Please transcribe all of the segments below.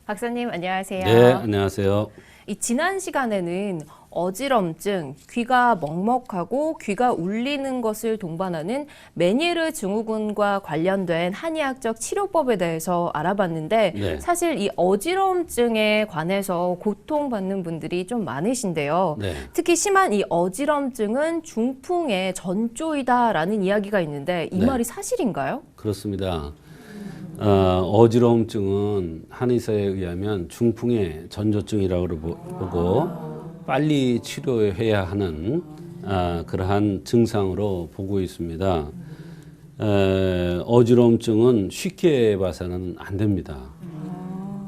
박사님 안녕하세요. 네, 안녕하세요. 이 지난 시간에는 어지럼증, 귀가 먹먹하고 귀가 울리는 것을 동반하는 메니에르 증후군과 관련된 한의학적 치료법에 대해서 알아봤는데 네. 사실 이 어지럼증에 관해서 고통받는 분들이 좀 많으신데요. 네. 특히 심한 이 어지럼증은 중풍의 전조이다라는 이야기가 있는데 이 네. 말이 사실인가요? 그렇습니다. 어지러움증은 한의사에 의하면 중풍의 전조증이라고 보고 빨리 치료해야 하는 그러한 증상으로 보고 있습니다. 어지러움증은 쉽게 봐서는 안 됩니다.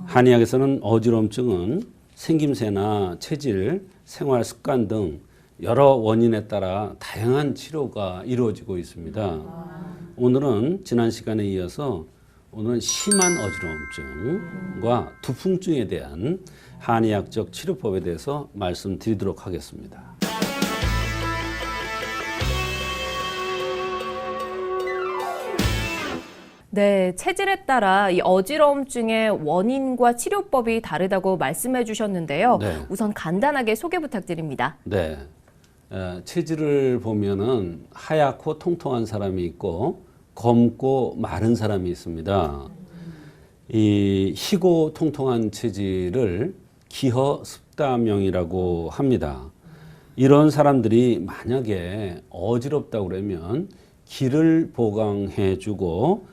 한의학에서는 어지러움증은 생김새나 체질, 생활 습관 등 여러 원인에 따라 다양한 치료가 이루어지고 있습니다. 오늘은 지난 시간에 이어서 오늘은 심한 어지러움증과 두풍증에 대한 한의학적 치료법에 대해서 말씀드리도록 하겠습니다. 네, 체질에 따라 이 어지러움증의 원인과 치료법이 다르다고 말씀해 주셨는데요. 네. 우선 간단하게 소개 부탁드립니다. 네, 체질을 보면은 하얗고 통통한 사람이 있고 검고 마른 사람이 있습니다. 이 희고 통통한 체질을 기허습담형이라고 합니다. 이런 사람들이 만약에 어지럽다고 그러면 기를 보강해주고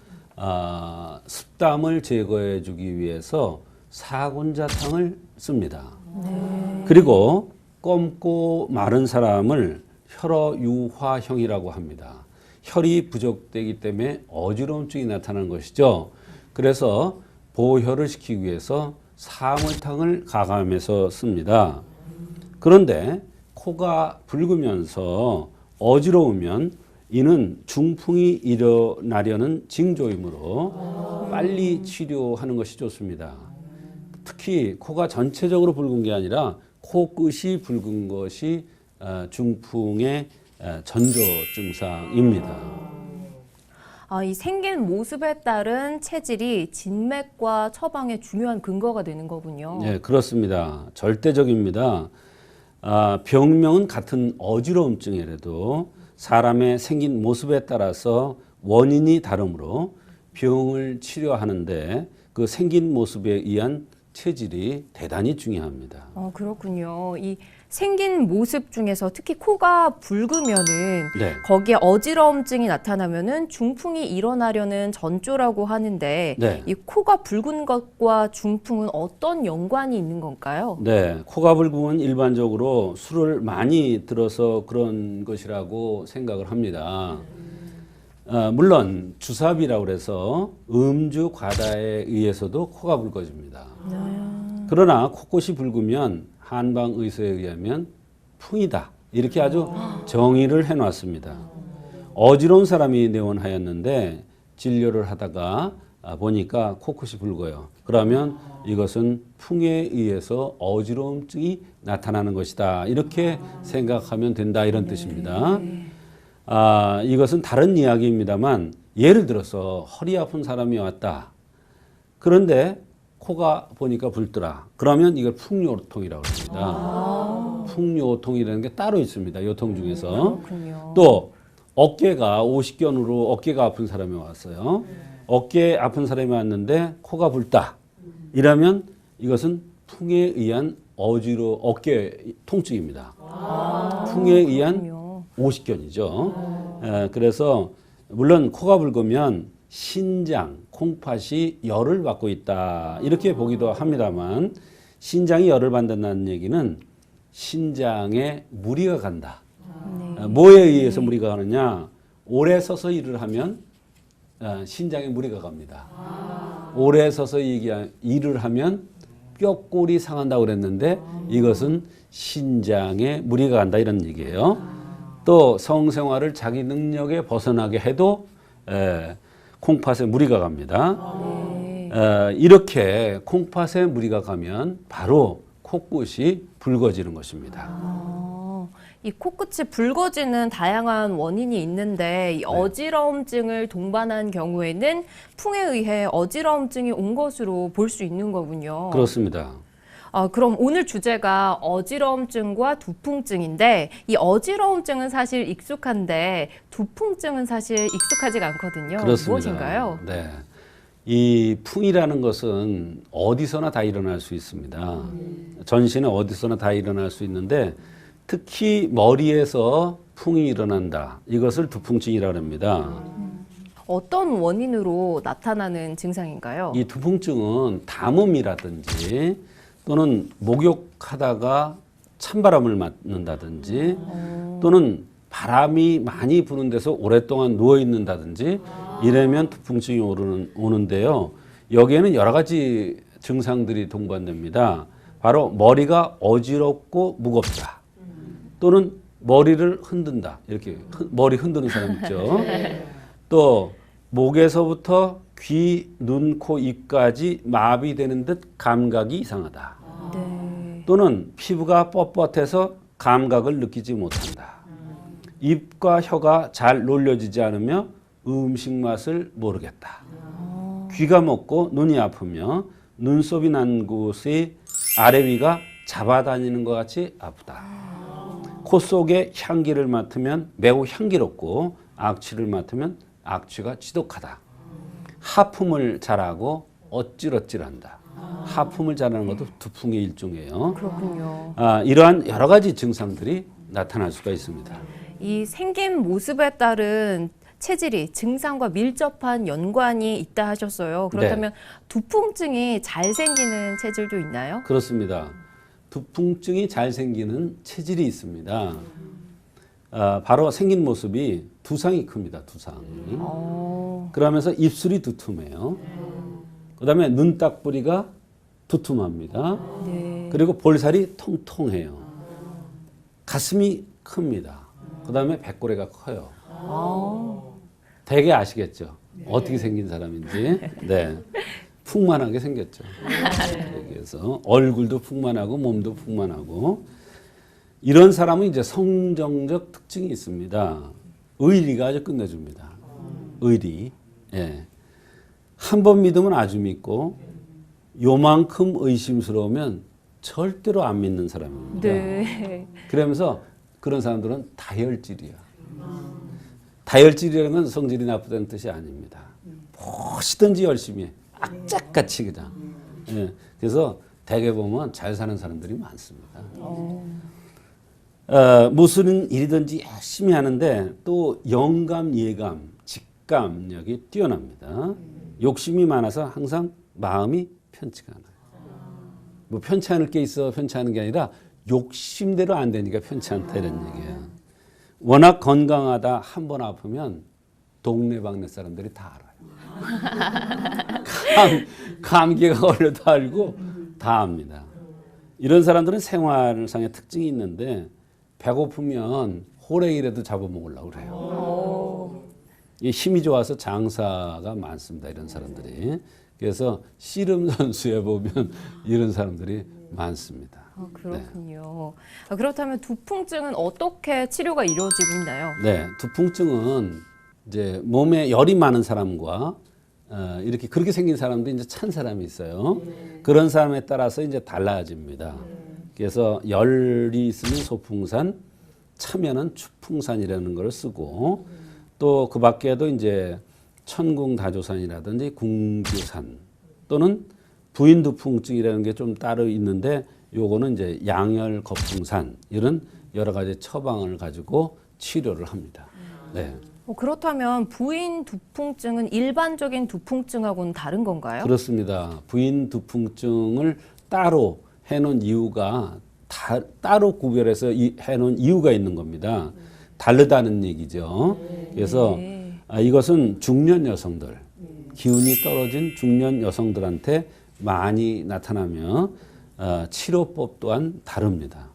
습담을 제거해주기 위해서 사군자탕을 씁니다. 그리고 검고 마른 사람을 혈어유화형이라고 합니다. 혈이 부족되기 때문에 어지러움증이 나타나는 것이죠. 그래서 보혈을 시키기 위해서 사물탕을 가감해서 씁니다. 그런데 코가 붉으면서 어지러우면 이는 중풍이 일어나려는 징조이므로 빨리 치료하는 것이 좋습니다. 특히 코가 전체적으로 붉은 게 아니라 코끝이 붉은 것이 중풍의 전조 증상입니다. 이 생긴 모습에 따른 체질이 진맥과 처방의 중요한 근거가 되는 거군요. 네, 그렇습니다. 절대적입니다. 병명은 같은 어지러움증이라도 사람의 생긴 모습에 따라서 원인이 다르므로 병을 치료하는데 그 생긴 모습에 의한 체질이 대단히 중요합니다. 그렇군요. 이 생긴 모습 중에서 특히 코가 붉으면은 네. 거기에 어지러움증이 나타나면은 중풍이 일어나려는 전조라고 하는데 네. 이 코가 붉은 것과 중풍은 어떤 연관이 있는 건가요? 네, 코가 붉으면 일반적으로 술을 많이 들어서 그런 것이라고 생각을 합니다. 물론 주사비라고 해서 음주 과다에 의해서도 코가 붉어집니다. 그러나 코끝이 붉으면 한방 의서에 의하면 풍이다. 이렇게 아주 정의를 해놨습니다. 어지러운 사람이 내원하였는데 진료를 하다가 보니까 코끝이 붉어요. 그러면 이것은 풍에 의해서 어지러움증이 나타나는 것이다. 이렇게 생각하면 된다. 이런 뜻입니다. 이것은 다른 이야기입니다만 예를 들어서 허리 아픈 사람이 왔다. 그런데 코가 보니까 붉더라. 그러면 이걸 풍요통이라고 합니다. 풍요통이라는 게 따로 있습니다. 요통 중에서. 그렇군요. 또 어깨가 오십견으로 어깨가 아픈 사람이 왔어요. 어깨 아픈 사람이 왔는데 코가 붉다. 이러면 이것은 풍에 의한 어깨 통증입니다. 풍에 의한 그렇군요. 오십견이죠. 그래서 물론 코가 붉으면 신장, 콩팥이 열을 받고 있다. 이렇게 보기도 합니다만 신장이 열을 받는다는 얘기는 신장에 무리가 간다. 뭐에 의해서 무리가 가느냐? 오래 서서 일을 하면 신장에 무리가 갑니다. 오래 서서 일을 하면 뼈골이 상한다고 그랬는데 이것은 신장에 무리가 간다 이런 얘기예요. 또 성생활을 자기 능력에 벗어나게 해도 콩팥에 무리가 갑니다. 이렇게 콩팥에 무리가 가면 바로 코끝이 붉어지는 것입니다. 이 코끝이 붉어지는 다양한 원인이 있는데 이 어지러움증을 동반한 경우에는 풍에 의해 어지러움증이 온 것으로 볼 수 있는 거군요. 그렇습니다. 그럼 오늘 주제가 어지러움증과 두풍증인데 이 어지러움증은 사실 익숙한데 두풍증은 사실 익숙하지가 않거든요. 그렇습니다. 무엇인가요? 네. 이 풍이라는 것은 어디서나 다 일어날 수 있습니다. 전신에 어디서나 다 일어날 수 있는데 특히 머리에서 풍이 일어난다. 이것을 두풍증이라고 합니다. 어떤 원인으로 나타나는 증상인가요? 이 두풍증은 담음이라든지 또는 목욕하다가 찬바람을 맞는다든지 또는 바람이 많이 부는 데서 오랫동안 누워 있는다든지 이러면 두풍증이 오는데요. 여기에는 여러 가지 증상들이 동반됩니다. 바로 머리가 어지럽고 무겁다. 또는 머리를 흔든다. 이렇게 머리 흔드는 사람 있죠. 또 목에서부터 귀, 눈, 코, 입까지 마비되는 듯 감각이 이상하다. 네. 또는 피부가 뻣뻣해서 감각을 느끼지 못한다. 입과 혀가 잘 놀려지지 않으며 음식 맛을 모르겠다. 귀가 먹고 눈이 아프며 눈썹이 난 곳의 아래 위가 잡아다니는 것 같이 아프다. 코 속에 향기를 맡으면 매우 향기롭고 악취를 맡으면 악취가 지독하다. 하품을 잘하고 어찔어찔한다. 하품을 잘하는 것도 두풍의 일종이에요. 그렇군요. 이러한 여러 가지 증상들이 나타날 수가 있습니다. 이 생긴 모습에 따른 체질이 증상과 밀접한 연관이 있다 하셨어요. 그렇다면 두풍증이 잘 생기는 체질도 있나요? 그렇습니다. 두풍증이 잘 생기는 체질이 있습니다. 바로 생긴 모습이 두상이 큽니다. 두상이. 그러면서 입술이 두툼해요. 그다음에 눈딱부리가 두툼합니다. 네. 그리고 볼살이 통통해요. 가슴이 큽니다. 그다음에 배꼽레가 커요. 되게 아시겠죠? 어떻게 생긴 사람인지. 네. 풍만하게 생겼죠. 그래서 얼굴도 풍만하고 몸도 풍만하고 이런 사람은 이제 성정적 특징이 있습니다. 의리가 아주 끝내줍니다. 의리. 예. 한 번 믿으면 아주 믿고 요만큼 의심스러우면 절대로 안 믿는 사람입니다. 네. 그러면서 그런 사람들은 다혈질이야. 다혈질이라는 건 성질이 나쁘다는 뜻이 아닙니다. 무엇이든지 열심히 해. 악착같이 그냥. 예. 그래서 대개 보면 잘 사는 사람들이 많습니다. 무슨 일이든지 열심히 하는데 또 영감, 예감, 직감력이 뛰어납니다. 욕심이 많아서 항상 마음이 편치가 않아요. 뭐 편치 않을 게 있어 편치 않은 게 아니라 욕심대로 안 되니까 편치 않다 이런 얘기예요. 워낙 건강하다 한 번 아프면 동네방네 사람들이 다 알아요. 감기가 걸려도 알고 다 압니다. 이런 사람들은 생활상의 특징이 있는데 배고프면 호랭이라도 잡아먹으려고 그래요. 이 힘이 좋아서 장사가 많습니다. 이런 사람들이. 그래서 씨름 선수에 보면 이런 사람들이 많습니다. 그렇군요. 그렇다면 두풍증은 어떻게 치료가 이루어지고 있나요? 네, 두풍증은 이제 몸에 열이 많은 사람과 이렇게 그렇게 생긴 사람도 이제 찬 사람이 있어요. 그런 사람에 따라서 이제 달라집니다. 그래서 열이 있으면 소풍산, 차면은 추풍산이라는 걸 쓰고 또 그 밖에도 이제 천궁다조산이라든지 궁주산 또는 부인두풍증이라는 게 좀 따로 있는데 요거는 이제 양열 거풍산 이런 여러 가지 처방을 가지고 치료를 합니다. 네. 그렇다면 부인 두풍증은 일반적인 두풍증하고는 다른 건가요? 그렇습니다. 부인 두풍증을 따로 해놓은 이유가 따로 구별해서 해놓은 이유가 있는 겁니다. 다르다는 얘기죠. 그래서 이것은 중년 여성들, 기운이 떨어진 중년 여성들한테 많이 나타나며 치료법 또한 다릅니다.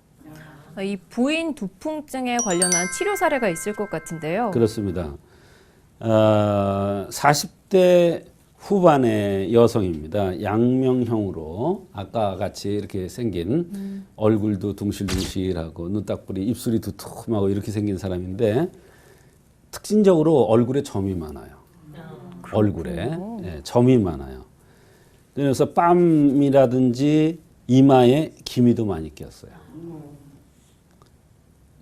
이 부인 두풍증에 관련한 치료 사례가 있을 것 같은데요. 그렇습니다. 40대 후반의 여성입니다. 양명형으로 아까 같이 이렇게 생긴 얼굴도 둥실둥실하고 눈딱불이 입술이 두툼하고 이렇게 생긴 사람인데 특징적으로 얼굴에 점이 많아요. 얼굴에 점이 많아요. 그래서 뺨이라든지 이마에 기미도 많이 꼈어요.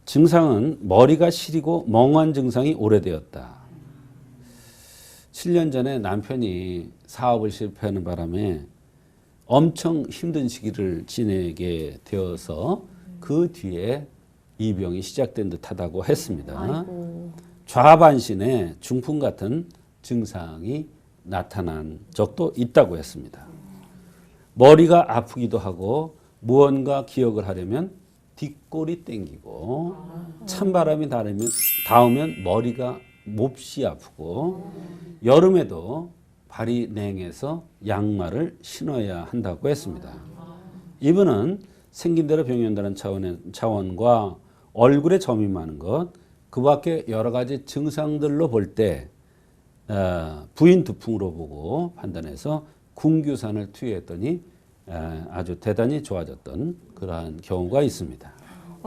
증상은 머리가 시리고 멍한 증상이 오래되었다. 7년 전에 남편이 사업을 실패하는 바람에 엄청 힘든 시기를 지내게 되어서 그 뒤에 이 병이 시작된 듯하다고 했습니다. 아이고. 좌반신에 중풍 같은 증상이 나타난 적도 있다고 했습니다. 머리가 아프기도 하고 무언가 기억을 하려면 뒷골이 땡기고 찬바람이 닿으면 머리가 몹시 아프고 여름에도 발이 냉해서 양말을 신어야 한다고 했습니다. 이분은 생긴 대로 병이 온다는 차원과 얼굴에 점이 많은 것, 그 밖에 여러 가지 증상들로 볼 때 부인 두풍으로 보고 판단해서 군규산을 투여했더니 아주 대단히 좋아졌던 그러한 경우가 있습니다.